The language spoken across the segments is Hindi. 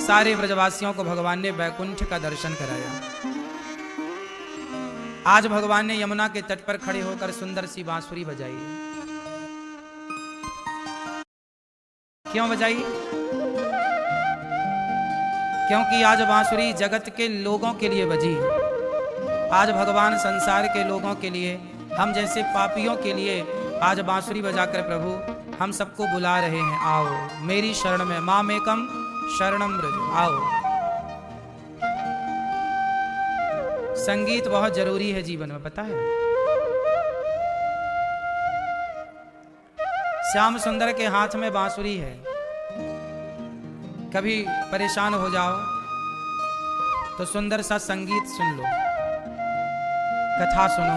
सारे ब्रजवासियों को भगवान ने वैकुंठ का दर्शन कराया। आज भगवान ने यमुना के तट पर खड़े होकर सुंदर सी बांसुरी बजाई। क्यों बजाई? क्योंकि आज बांसुरी जगत के लोगों के लिए बजी। आज भगवान संसार के लोगों के लिए, हम जैसे पापियों के लिए आज बांसुरी बजाकर प्रभु हम सबको बुला रहे हैं, आओ मेरी शरण में, मामेकम शरणम व्रज, आओ। संगीत बहुत जरूरी है जीवन में, पता है? श्याम सुंदर के हाथ में बांसुरी है। कभी परेशान हो जाओ तो सुंदर सा संगीत सुन लो, कथा सुनो,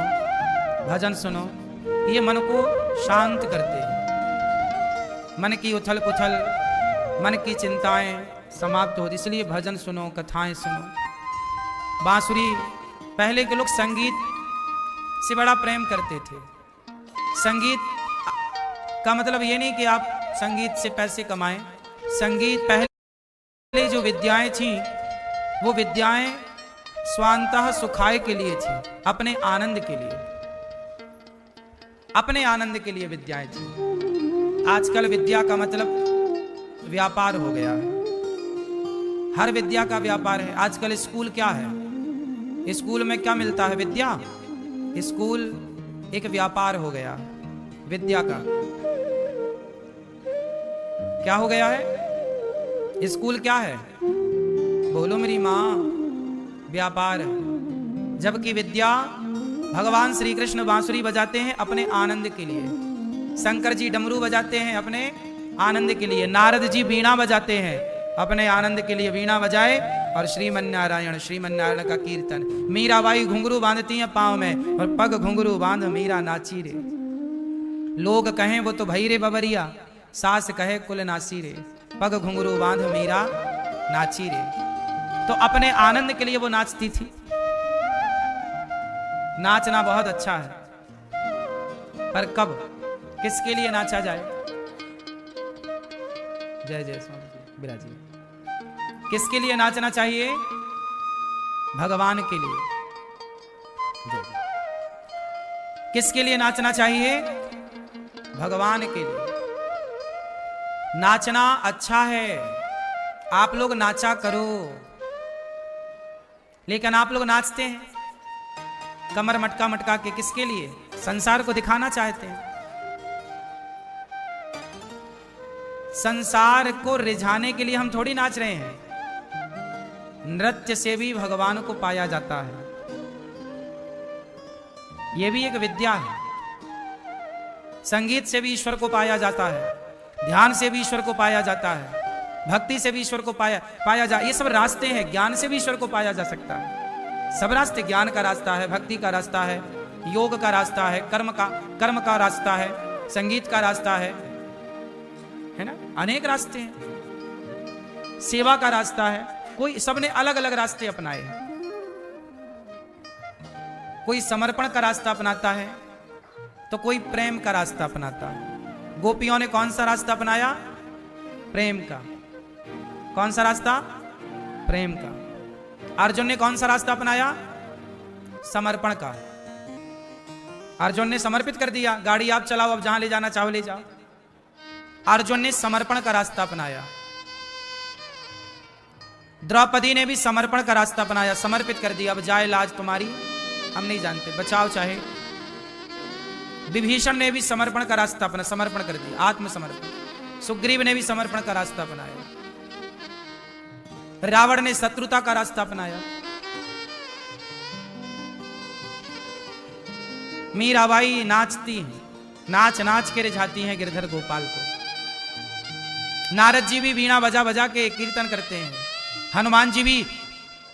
भजन सुनो, ये मन को शांत करते हैं। मन की उथल पुथल, मन की चिंताएं समाप्त होती, इसलिए भजन सुनो, कथाएं सुनो। बांसुरी, पहले के लोग संगीत से बड़ा प्रेम करते थे। संगीत का मतलब ये नहीं कि आप संगीत से पैसे कमाएं। संगीत, पहले जो विद्याएं थीं वो विद्याएं स्वांतः सुखाय के लिए थी, अपने आनंद के लिए, अपने आनंद के लिए विद्याएं थी। आजकल विद्या का मतलब व्यापार हो गया है। हर विद्या का व्यापार है। आजकल स्कूल क्या है? स्कूल में क्या मिलता है? विद्या। स्कूल एक व्यापार हो गया विद्या का। क्या हो गया है? स्कूल क्या है? बोलो मेरी माँ, व्यापार है। जबकि विद्या, भगवान श्री कृष्ण बांसुरी बजाते हैं अपने आनंद के लिए, शंकर जी डमरू बजाते हैं अपने आनंद के लिए, नारद जी वीणा बजाते हैं अपने आनंद के लिए, वीणा बजाए और श्रीमन्नारायण श्रीमन्नारायण का कीर्तन। मीराबाई घुंघरू बांधती हैं पांव में और पग घुंघरू बांध मीरा नाची रे। लोग कहें वो तो भई रे बबरिया, सास कहे कुल नासी रे, पग घुंघरू बांध मीरा नाची रे। तो अपने आनंद के लिए वो नाचती थी। नाचना बहुत अच्छा है, पर कब, किसके लिए नाचा जाए? जय जय स्वामी जी, विराजी। किसके लिए नाचना चाहिए? भगवान के लिए। जय जय। किसके लिए नाचना चाहिए? भगवान के लिए। नाचना अच्छा है, आप लोग नाचा करो, लेकिन आप लोग नाचते हैं कमर मटका मटका के, किसके लिए? संसार को दिखाना चाहते हैं। संसार को रिझाने के लिए हम थोड़ी नाच रहे हैं। नृत्य से भी भगवान को पाया जाता है, यह भी एक विद्या है। संगीत से भी ईश्वर को पाया जाता है, ध्यान से भी ईश्वर को पाया जाता है, भक्ति से भी ईश्वर को पाया जा, ये सब रास्ते हैं। ज्ञान से भी ईश्वर को पाया जा सकता है। सब रास्ते, ज्ञान का रास्ता है, भक्ति का रास्ता है, योग का रास्ता है, कर्म का रास्ता है, संगीत का रास्ता है ना? अनेक रास्ते हैं। सेवा का रास्ता है। कोई, सबने अलग अलग रास्ते अपनाए हैं। कोई समर्पण का रास्ता अपनाता है तो कोई प्रेम का रास्ता अपनाता है। गोपियों ने कौन सा रास्ता अपनाया? प्रेम का। कौन सा रास्ता? प्रेम का। अर्जुन ने कौन सा रास्ता अपनाया? समर्पण का। अर्जुन ने समर्पित कर दिया, गाड़ी आप चलाओ, अब जहां ले जाना चाहो ले जाओ। अर्जुन ने समर्पण का रास्ता अपनाया। द्रौपदी ने भी समर्पण का रास्ता अपनाया, समर्पित कर दिया, अब जाए लाज तुम्हारी हम नहीं जानते, बचाओ चाहे। विभीषण ने भी समर्पण का रास्ता अपना, समर्पण कर दिया, आत्मसमर्पण। सुग्रीव ने भी समर्पण का रास्ता अपनाया। रावण ने शत्रुता का रास्ता अपनाया। मीराबाई नाचती हैं, नाच नाच के रिझाती हैं गिरधर गोपाल को। नारद जी भी वीणा बजा बजा के कीर्तन करते हैं। हनुमान जी भी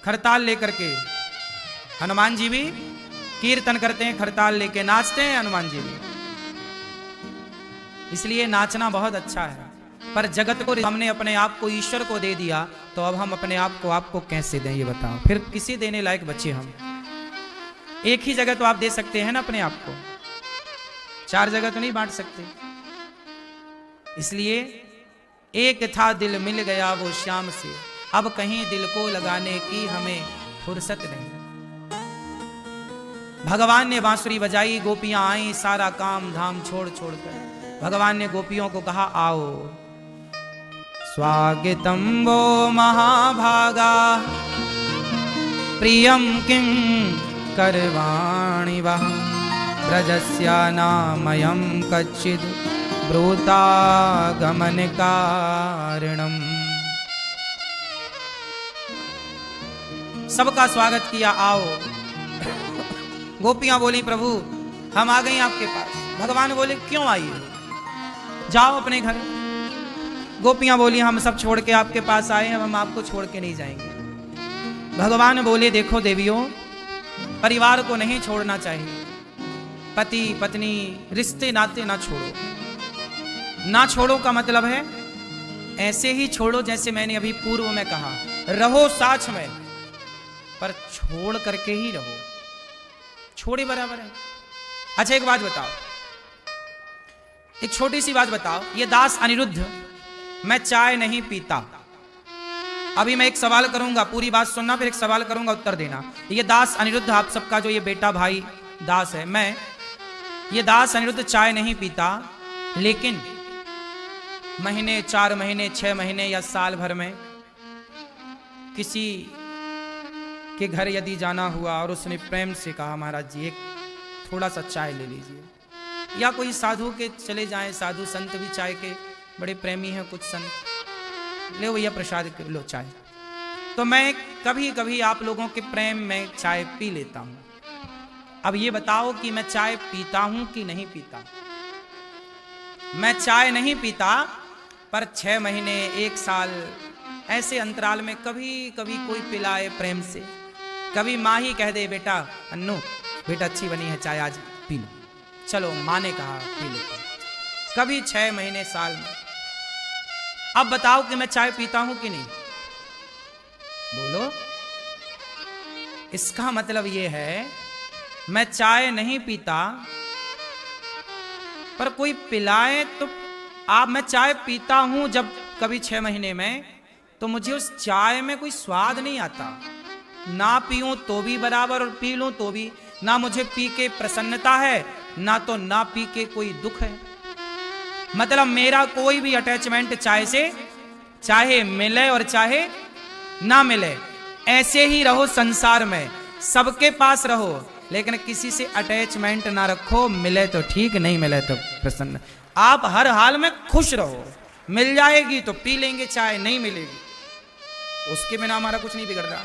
खरताल लेकर के, हनुमान जी भी कीर्तन करते हैं, खरताल लेके नाचते हैं हनुमान जी भी। इसलिए नाचना बहुत अच्छा है। पर जगत को हमने अपने आप को ईश्वर को दे दिया, तो अब हम अपने आप को आपको कैसे दें ये बताओ? फिर किसी देने लायक बच्चे हम। एक ही जगह तो आप दे सकते हैं ना अपने आप को, 4 जगह तो नहीं बांट सकते। इसलिए एक था दिल मिल गया वो श्याम से, अब कहीं दिल को लगाने की हमें फुर्सत नहीं। भगवान ने बांसुरी बजाई, गोपियां आई, सारा काम धाम छोड़ छोड़ कर भगवान ने गोपियों को कहा आओ। स्वागतम वो महाभागा प्रियम किं करवाणि वः ब्रजस्या नामयं कच्चिद ब्रूता गमन कारणम। सबका स्वागत किया, आओ। गोपियां बोली प्रभु हम आ गए आपके पास। भगवान बोले क्यों आई हो, जाओ अपने घर। गोपियां बोली हम सब छोड़ के आपके पास आए हैं, हम आपको छोड़ के नहीं जाएंगे। भगवान बोले देखो देवियों, परिवार को नहीं छोड़ना चाहिए। पति पत्नी रिश्ते नाते ना छोड़ो। ना छोड़ो का मतलब है ऐसे ही छोड़ो जैसे मैंने अभी पूर्व में कहा, रहो साथ में पर छोड़ करके ही रहो। छोड़े बराबर है। अच्छा एक बात बताओ, एक छोटी सी बात बताओ, ये दास अनिरुद्ध मैं चाय नहीं पीता। अभी मैं एक सवाल करूंगा, पूरी बात सुनना, फिर एक सवाल करूंगा, उत्तर देना। ये दास अनिरुद्ध आप सबका जो ये बेटा भाई दास है, मैं ये दास अनिरुद्ध चाय नहीं पीता, लेकिन महीने 4 महीने 6 महीने या साल भर में किसी के घर यदि जाना हुआ और उसने प्रेम से कहा महाराज जी एक थोड़ा सा चाय ले लीजिए, या कोई साधु के चले जाएं, साधु संत भी चाय के बड़े प्रेमी हैं कुछ संत, ले भैया प्रसाद लो चाय, तो मैं कभी कभी आप लोगों के प्रेम में चाय पी लेता हूं। अब ये बताओ कि मैं चाय पीता हूं कि नहीं पीता। मैं चाय नहीं पीता, पर 6 महीने 1 साल ऐसे अंतराल में कभी कभी कोई पिलाए प्रेम से, कभी माँ ही कह दे बेटा अन्नू बेटा अच्छी बनी है चाय आज पी लो, चलो माँ ने कहा पी लो, कभी 6 महीने साल में। अब बताओ कि मैं चाय पीता हूं कि नहीं, बोलो। इसका मतलब यह है मैं चाय नहीं पीता, पर कोई पिलाए तो आप, मैं चाय पीता हूं जब कभी 6 महीने में, तो मुझे उस चाय में कोई स्वाद नहीं आता। ना पीऊं तो भी बराबर और पी लूं तो भी, ना मुझे पी के प्रसन्नता है ना तो ना पी के कोई दुख है। मतलब मेरा कोई भी अटैचमेंट चाय से, चाहे मिले और चाहे ना मिले, ऐसे ही रहो संसार में, सबके पास रहो, लेकिन किसी से अटैचमेंट ना रखो। मिले तो ठीक, नहीं मिले तो प्रसन्न। आप हर हाल में खुश रहो। मिल जाएगी तो पी लेंगे चाय, नहीं मिलेगी उसके बिना हमारा कुछ नहीं बिगड़ रहा।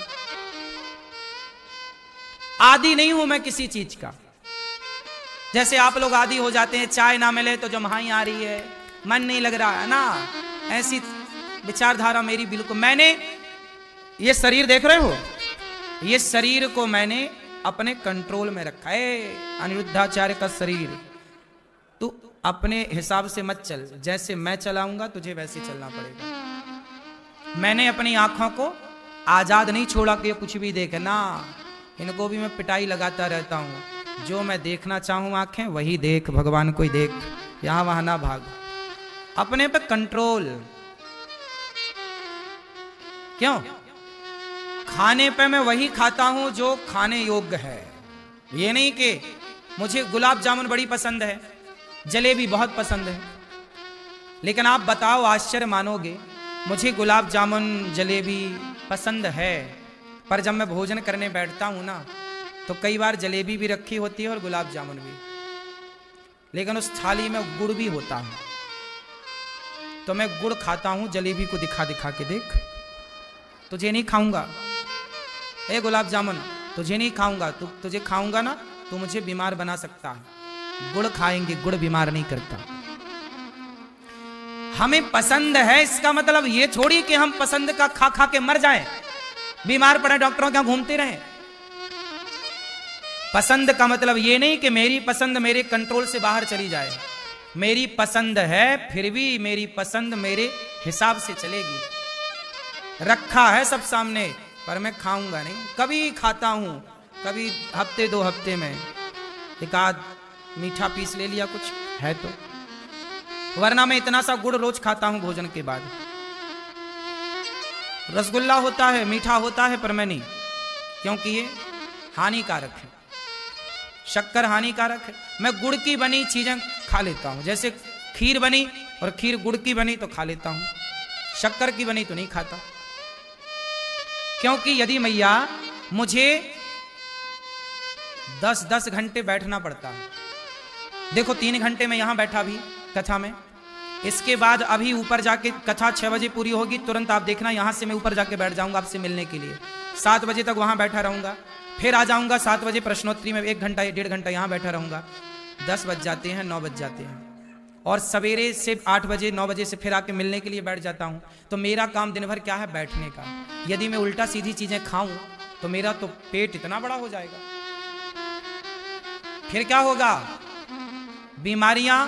आदी नहीं हूं मैं किसी चीज का। जैसे आप लोग आदी हो जाते हैं, चाय ना मिले तो जम्हाई आ रही है, मन नहीं लग रहा है ना, ऐसी विचारधारा मेरी बिल्कुल। मैंने ये शरीर देख रहे हो, ये शरीर को मैंने अपने कंट्रोल में रखा है। अनिरुद्धाचार्य का शरीर तू अपने हिसाब से मत चल, जैसे मैं चलाऊंगा तुझे वैसे चलना पड़ेगा। मैंने अपनी आंखों को आजाद नहीं छोड़ा कि कुछ भी देखे ना, इनको भी मैं पिटाई लगाता रहता हूं। जो मैं देखना चाहूं आंखें वही देख, भगवान को ही देख, यहां वहां ना भाग। अपने पे कंट्रोल। क्यों? खाने पे मैं वही खाता हूं जो खाने योग्य है। ये नहीं कि मुझे गुलाब जामुन बड़ी पसंद है, जलेबी बहुत पसंद है, लेकिन आप बताओ आश्चर्य मानोगे, मुझे गुलाब जामुन जलेबी पसंद है, पर जब मैं भोजन करने बैठता हूं ना, तो कई बार जलेबी भी रखी होती है और गुलाब जामुन भी, लेकिन उस थाली में गुड़ भी होता है, तो मैं गुड़ खाता हूं, जलेबी को दिखा दिखा के देख, तुझे नहीं खाऊंगा। ए गुलाब जामुन तुझे नहीं खाऊंगा, तुझे खाऊंगा ना तो मुझे बीमार बना सकता है। गुड़ खाएंगे, गुड़ बीमार नहीं करता। हमें पसंद है, इसका मतलब ये थोड़ी कि हम पसंद का खा खा के मर जाएं, बीमार पड़े डॉक्टरों के यहाँ घूमते रहें। पसंद का मतलब ये नहीं कि मेरी पसंद मेरे कंट्रोल से बाहर चली जाए। मेरी पसंद है, फिर भी मेरी पसंद मेरे हिसाब से चलेगी। रखा है सब सामने, पर मैं खाऊंगा नहीं। कभी खाता हूं, कभी हफ्ते 2 हफ्ते में एक आध मीठा पीस ले लिया कुछ है तो, वरना मैं इतना सा गुड़ रोज खाता हूं भोजन के बाद। रसगुल्ला होता है, मीठा होता है, पर मैं नहीं, क्योंकि ये हानिकारक है। शक्कर हानिकारक है। मैं गुड़ की बनी चीजें खा लेता हूं, जैसे खीर बनी और खीर गुड़ की बनी तो खा लेता हूं, शक्कर की बनी तो नहीं खाता। क्योंकि यदि मैया मुझे 10-10 घंटे बैठना पड़ता है, देखो 3 घंटे में यहां बैठा भी कथा में, इसके बाद अभी ऊपर जाके कथा 6 बजे पूरी होगी, तुरंत आप देखना यहां से मैं ऊपर जाके बैठ जाऊंगा आपसे मिलने के लिए, 7 बजे तक वहां बैठा रहूंगा, फिर आ जाऊंगा 7 बजे प्रश्नोत्तरी में 1 घंटा या 1.5 घंटा यहां बैठा रहूंगा, 10 बज जाते हैं, 9 बज जाते हैं, और सवेरे से 8 बजे 9 बजे से फिर आके मिलने के लिए बैठ जाता हूं। तो मेरा काम दिन भर क्या है? बैठने का। यदि मैं उल्टा सीधी चीजें खाऊं तो मेरा तो पेट इतना बड़ा हो जाएगा, फिर क्या होगा? बीमारियां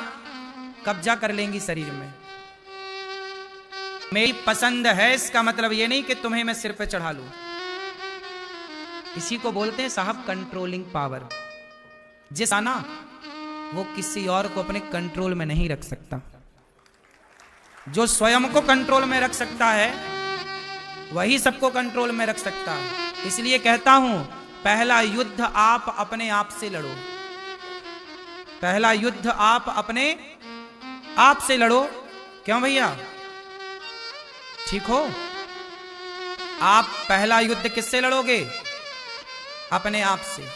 कब्जा कर लेंगी शरीर में। मेरी पसंद है इसका मतलब ये नहीं कि तुम्हें मैं सिर पे चढ़ा लूं। इसी को बोलते हैं साहब कंट्रोलिंग पावर। जिस ना वो किसी और को अपने कंट्रोल में नहीं रख सकता। जो स्वयं को कंट्रोल में रख सकता है वही सबको कंट्रोल में रख सकता है। इसलिए कहता हूं, पहला युद्ध आप अपने आप से लड़ो। पहला युद्ध आप अपने आप से लड़ो। क्यों भैया? ठीक हो? आप पहला युद्ध किससे लड़ोगे? अपने आप से।